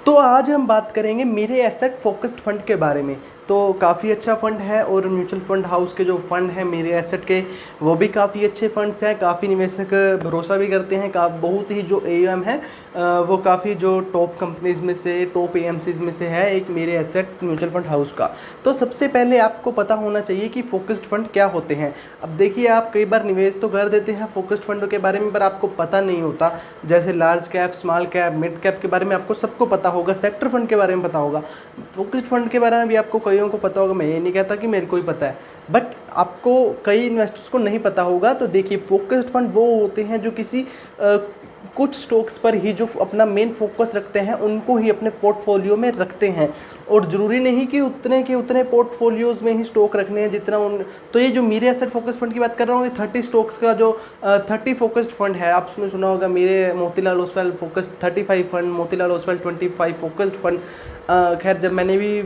तो आज हम बात करेंगे मेरे एसेट फोकस्ड फंड के बारे में। तो काफ़ी अच्छा फ़ंड है और म्यूचुअल फंड हाउस के जो फ़ंड हैं मेरे एसेट के, वो भी काफ़ी अच्छे फंड्स हैं। काफ़ी निवेशक भरोसा भी करते हैं। बहुत ही जो एयूएम है वो काफ़ी जो टॉप कंपनीज़ में से, टॉप एएमसीज़ में से है एक मेरे एसेट म्यूचुअल फंड हाउस का। तो सबसे पहले आपको पता होना चाहिए कि फोकस्ड फंड क्या होते हैं। अब देखिए, आप कई बार निवेश तो कर देते हैं फोकस्ड फंडों के बारे में, पर आपको पता नहीं होता। जैसे large cap, small cap, mid cap के बारे में आपको सबको पता होगा, सेक्टर फंड के बारे में पता होगा, फोकस्ड फंड के बारे में भी आपको कईयों को पता होगा। मैं ये नहीं कहता कि मेरे को ही पता है, बट आपको कई इन्वेस्टर्स को नहीं पता होगा। तो देखिए, फोकस्ड फंड वो होते हैं जो किसी कुछ स्टॉक्स पर ही जो अपना मेन फोकस रखते हैं, उनको ही अपने पोर्टफोलियो में रखते हैं। और ज़रूरी नहीं कि उतने के उतने पोर्टफोलियोज़ में ही स्टॉक रखने हैं जितना उन। तो ये जो मेरे एसेट फोकस फंड की बात कर रहा हूँ, ये 30 स्टॉक्स का जो 30 फोकस्ड फंड है। आप उसमें सुना होगा मेरे Motilal Oswal focused 35 fund, Motilal Oswal 25 focused fund. खैर, जब मैंने भी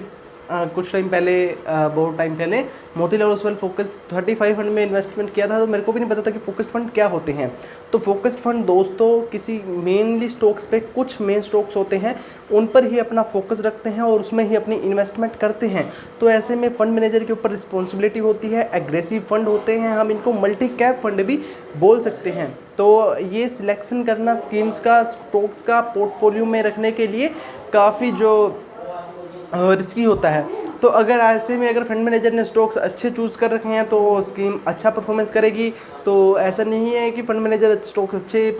कुछ टाइम पहले, बहुत टाइम पहले मोतीलाल ओसवाल फोकस्ड 35 फंड में इन्वेस्टमेंट किया था, तो मेरे को भी नहीं पता था कि फोकस्ड फंड क्या होते हैं। तो फोकस्ड फंड दोस्तों किसी मेनली स्टॉक्स पे, कुछ मेन स्टॉक्स होते हैं उन पर ही अपना फोकस रखते हैं और उसमें ही अपनी इन्वेस्टमेंट करते हैं। तो ऐसे में फंड मैनेजर के ऊपर रिस्पॉन्सिबिलिटी होती है। एग्रेसिव फंड होते हैं, हम इनको मल्टी कैप फंड भी बोल सकते हैं। तो ये सिलेक्शन करना स्कीम्स का, स्टॉक्स का पोर्टफोलियो में रखने के लिए काफ़ी जो रिस्की होता है। तो अगर ऐसे में अगर फंड मैनेजर ने स्टॉक्स अच्छे चूज़ कर रखे हैं तो स्कीम अच्छा परफॉर्मेंस करेगी। तो ऐसा नहीं है कि फंड मैनेजर स्टॉक्स अच्छे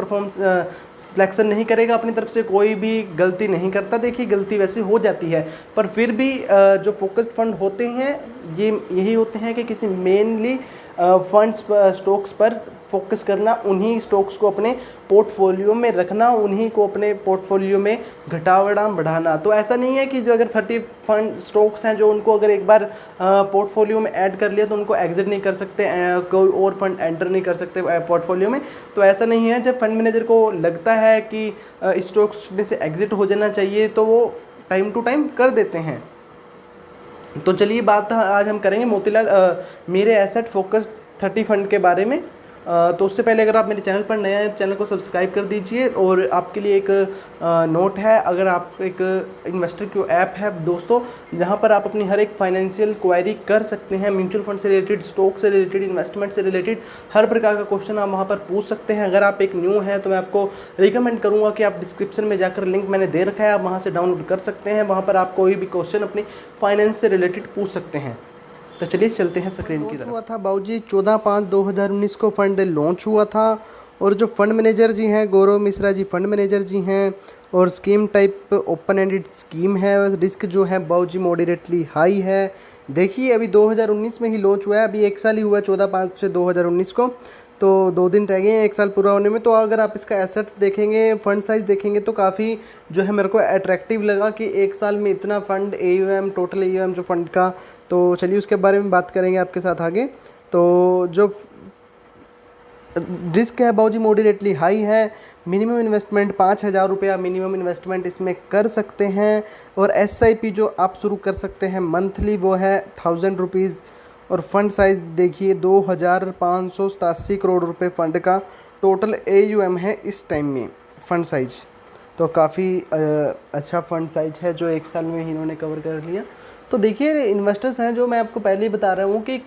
सिलेक्शन नहीं करेगा, अपनी तरफ से कोई भी गलती नहीं करता। देखिए, गलती वैसे हो जाती है, पर फिर भी जो फोकस्ड फंड होते हैं ये यही होते हैं कि किसी मेनली फंड्स स्टॉक्स पर फोकस करना, उन्हीं स्टॉक्स को अपने पोर्टफोलियो में रखना, उन्हीं को अपने पोर्टफोलियो में घटावड़ा बढ़ाना। तो ऐसा नहीं है कि जो अगर 30 फंड स्टॉक्स हैं जो उनको अगर एक बार पोर्टफोलियो में ऐड कर लिया तो उनको एग्जिट नहीं कर सकते, कोई और फंड एंटर नहीं कर सकते पोर्टफोलियो में। तो ऐसा नहीं है। जब फंड मैनेजर को लगता है कि स्टॉक्स में से एग्जिट हो जाना चाहिए तो वो टाइम टू टाइम कर देते हैं। तो चलिए, बात आज हम करेंगे मोतीलाल मेरे एसेट फोकस्ड 30 फंड के बारे में। तो उससे पहले अगर आप मेरे चैनल पर नए हैं तो चैनल को सब्सक्राइब कर दीजिए। और आपके लिए एक नोट है, अगर आप एक इन्वेस्टर क्यू ऐप है दोस्तों, जहां पर आप अपनी हर एक फाइनेंशियल क्वेरी कर सकते हैं। म्यूचुअल फंड से रिलेटेड, स्टॉक से रिलेटेड, इन्वेस्टमेंट से रिलेटेड हर प्रकार का क्वेश्चन आप वहां पर पूछ सकते हैं। अगर आप एक न्यू हैं तो मैं आपको रिकमेंड करूँगा कि आप डिस्क्रिप्शन में जाकर, लिंक मैंने दे रखा है, आप वहाँ से डाउनलोड कर सकते हैं। वहाँ पर आप कोई भी क्वेश्चन अपनी फाइनेंस से रिलेटेड पूछ सकते हैं। तो चलिए चलते हैं स्क्रीन की तरफ। हुआ था बाबूजी 14/5/2019 को फंड लॉन्च हुआ था। और जो फंड मैनेजर जी हैं, गौरव मिश्रा जी फंड मैनेजर जी हैं। और scheme type open ended scheme है। रिस्क जो है बाबूजी मॉडरेटली हाई है। देखिए, अभी 2019 में ही लॉन्च हुआ है, अभी 1 साल ही हुआ है, 14/5 से 2019 को। तो 2 दिन रह गए हैं 1 साल पूरा होने में। तो अगर आप इसका एसेट्स देखेंगे, फंड साइज़ देखेंगे तो काफ़ी जो है मेरे को अट्रैक्टिव लगा कि 1 साल में इतना फंड, एयूएम, टोटल एयूएम जो फंड का। तो चलिए उसके बारे में बात करेंगे आपके साथ आगे। तो जो रिस्क है बाबूजी मॉडरेटली हाई है। मिनिमम इन्वेस्टमेंट 5,000 रुपया मिनिमम इन्वेस्टमेंट इसमें कर सकते हैं। और एसआईपी जो आप शुरू कर सकते हैं मंथली, वो है 1000 रुपीज़। और फंड साइज़ देखिए 2587 करोड़ रुपए फंड का टोटल एयूएम है इस टाइम में फ़ंड साइज। तो काफ़ी अच्छा फ़ंड साइज है जो 1 साल में ही इन्होंने कवर कर लिया। तो देखिए, इन्वेस्टर्स हैं जो मैं आपको पहले ही बता रहा हूँ कि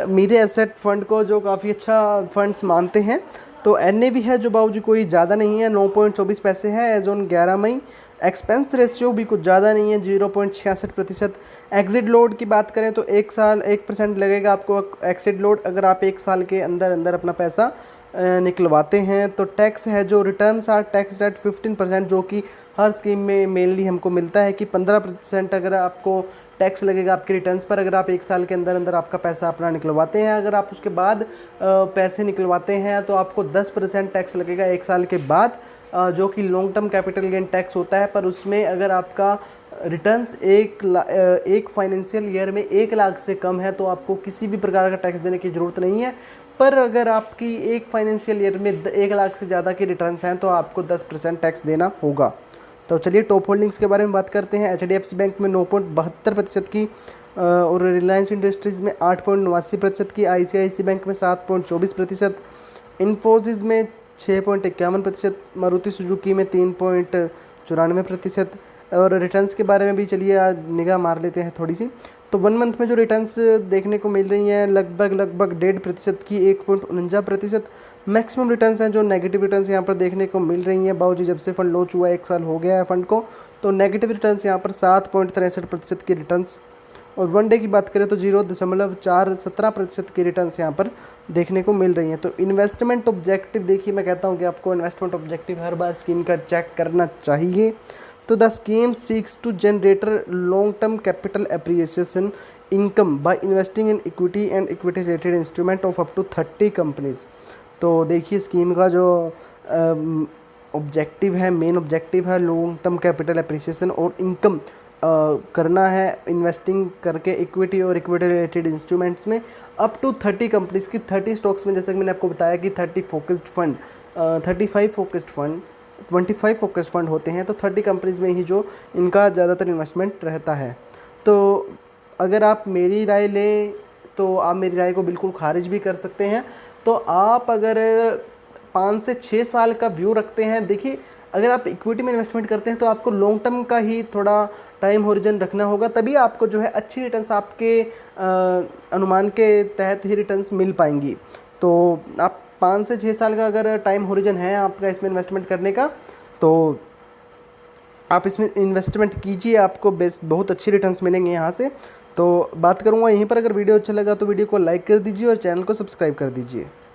मेरे एसेट फंड को जो काफ़ी अच्छा फंड्स मानते हैं। तो एनएवी है जो बाबूजी कोई ज़्यादा नहीं है, 9.24 पैसे है as on 11 May. Expense ratio भी कुछ ज़्यादा नहीं है, 0.66%। एग्जिट लोड की बात करें तो 1 साल 1% लगेगा आपको एग्जिट लोड, अगर आप 1 साल के अंदर अंदर अपना पैसा निकलवाते हैं। तो टैक्स है जो रिटर्न्स आर टैक्स रेट 15%, जो कि हर स्कीम में मेनली हमको मिलता है कि 15% अगर आपको टैक्स लगेगा आपके रिटर्न्स पर, अगर आप 1 साल के अंदर अंदर आपका पैसा अपना निकलवाते हैं। अगर आप उसके बाद पैसे निकलवाते हैं तो आपको 10% टैक्स लगेगा 1 साल के बाद, जो कि long term capital gain tax होता है। पर उसमें अगर आपका रिटर्न्स एक फाइनेंशियल ईयर में 1 लाख से कम है तो आपको किसी भी प्रकार का टैक्स देने की ज़रूरत नहीं है। पर अगर आपकी एक फाइनेंशियल ईयर में 1 लाख से ज़्यादा की रिटर्न्स हैं तो आपको 10% टैक्स देना होगा। तो चलिए टॉप होल्डिंग्स के बारे में बात करते हैं। एचडीएफसी बैंक में 9.72% की, और रिलायंस इंडस्ट्रीज़ में 8.89% की, आईसीआईसी बैंक में 7.24%, इन्फोसिस में 6.51%, मारुति सुजुकी में 94%। और रिटर्न्स के बारे में भी चलिए आज निगाह मार लेते हैं थोड़ी सी। तो 1 मंथ में जो रिटर्न्स देखने को मिल रही हैं लगभग 1.5% की 1.49%। मैक्सिमम रिटर्न्स हैं जो नेगेटिव रिटर्न्स यहाँ पर देखने को मिल रही हैं। बावजूद जब से फंड लॉन्च हुआ 1 साल हो गया है फंड को, तो नेगेटिव रिटर्न्स यहाँ पर 7.63% की रिटर्न्स। और 1 डे की बात करें तो 0.417% की रिटर्न्स यहाँ पर देखने को मिल रही हैं। तो इन्वेस्टमेंट ऑब्जेक्टिव देखिए, मैं कहता हूँ कि आपको इन्वेस्टमेंट ऑब्जेक्टिव हर बार स्कीम का चेक करना चाहिए। तो the scheme seeks to generate long term capital appreciation income by investing in equity and equity related instrument of up to 30 companies. तो देखिए स्कीम का जो ऑब्जेक्टिव है, मेन ऑब्जेक्टिव है लॉन्ग टर्म कैपिटल एप्रिसिएशन और इनकम करना है investing करके इक्विटी और इक्विटी रिलेटेड इंस्ट्रूमेंट्स में अप टू 30 कंपनीज़ की 30 स्टॉक्स में। जैसे कि मैंने आपको बताया कि 30 focused fund, 35 focused fund, 25 focused fund होते हैं। तो 30 कंपनीज़ में ही जो इनका ज़्यादातर इन्वेस्टमेंट रहता है। तो अगर आप मेरी राय लें तो आप मेरी राय को बिल्कुल खारिज भी कर सकते हैं। तो आप अगर 5 से 6 साल का व्यू रखते हैं, देखिए अगर आप इक्विटी में इन्वेस्टमेंट करते हैं तो आपको लॉन्ग टर्म का ही थोड़ा टाइम होरिजन रखना होगा, तभी आपको जो है अच्छी रिटर्न्स आपके अनुमान के तहत ही रिटर्न्स मिल पाएंगी। तो आप 5 से 6 साल का अगर टाइम होरिजन है आपका इसमें इन्वेस्टमेंट करने का, तो आप इसमें इन्वेस्टमेंट कीजिए, आपको बेस्ट बहुत अच्छी रिटर्न्स मिलेंगे यहाँ से। तो बात करूँगा यहीं पर। अगर वीडियो अच्छा लगा तो वीडियो को लाइक कर दीजिए और चैनल को सब्सक्राइब कर दीजिए।